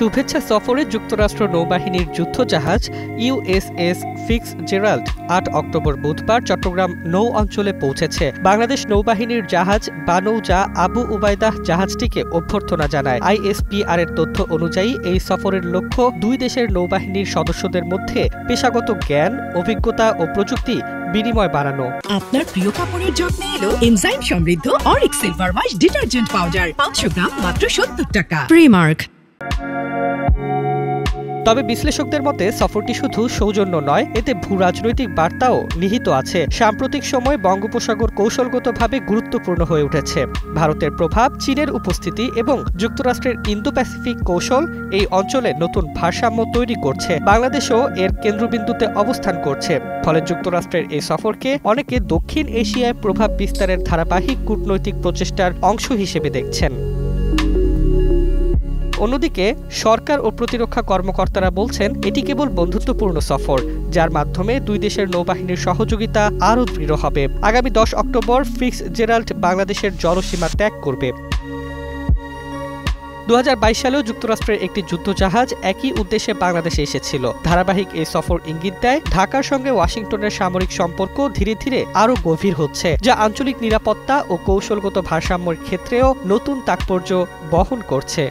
শুভেচ্ছা সফরে যুক্তরাষ্ট্র নৌবাহিনীর যুদ্ধজাহাজ ইউএসএস ফিটজেরাল্ড ৮ অক্টোবর বুধবার চট্টগ্রাম নৌ অঞ্চলে পৌঁছেছে। বাংলাদেশ নৌবাহিনীর জাহাজ বানৌজা আবু উবাইদাহ জাহাজটিকে অভ্যর্থনা জানায়। আইএসপিআর এর তথ্য অনুযায়ী এই সফরের লক্ষ্য দুই দেশের নৌবাহিনীর সদস্যদের মধ্যে পেশাগত জ্ঞান, অভিজ্ঞতা ও প্রযুক্তি বিনিময় বাড়ানো। আপনার প্রিয় কাপড়ের যত্নে এলো এনজাইম সমৃদ্ধ Arik silver wash detergent powder 500 গ্রাম মাত্র 70 টাকা। প্রিমার্ক। তবে বিশ্লেষকদের মতে সফরটি শুধু সৌজন্য নয়, এতে ভূরাজনৈতিক বার্তাও নিহিত আছে। সাম্প্রতিক সময়ে বঙ্গোপসাগর কৌশলগতভাবে গুরুত্বপূর্ণ হয়ে উঠেছে। ভারতের প্রভাব, চীনের উপস্থিতি এবং যুক্তরাষ্ট্রের ইন্দো প্যাসিফিক কৌশল এই অঞ্চলে নতুন ভারসাম্য তৈরি করছে। বাংলাদেশও এর কেন্দ্রবিন্দুতে অবস্থান করছে। ফলে যুক্তরাষ্ট্রের এই সফরকে অনেকে দক্ষিণ এশিয়ায় প্রভাব বিস্তারের ধারাবাহিক কূটনৈতিক প্রচেষ্টার অংশ হিসেবে দেখছেন। অন্যদিকে সরকার ও প্রতিরক্ষা কর্মকর্তারা বলছেন এটি কেবল বন্ধুত্বপূর্ণ সফর, যার মাধ্যমে দুই দেশের নৌবাহিনীর সহযোগিতা আরও দৃঢ় হবে। আগামী ১০ অক্টোবর ফিটজেরাল্ড বাংলাদেশের জলসীমা ত্যাগ করবে। ২০২২ সালেও যুক্তরাষ্ট্রের একটি যুদ্ধজাহাজ একই উদ্দেশ্যে বাংলাদেশে এসেছিল। ধারাবাহিক এই সফর ইঙ্গিত দেয় ঢাকার সঙ্গে ওয়াশিংটনের সামরিক সম্পর্ক ধীরে ধীরে আরও গভীর হচ্ছে, যা আঞ্চলিক নিরাপত্তা ও কৌশলগত ভারসাম্যের ক্ষেত্রেও নতুন তাৎপর্য বহন করছে।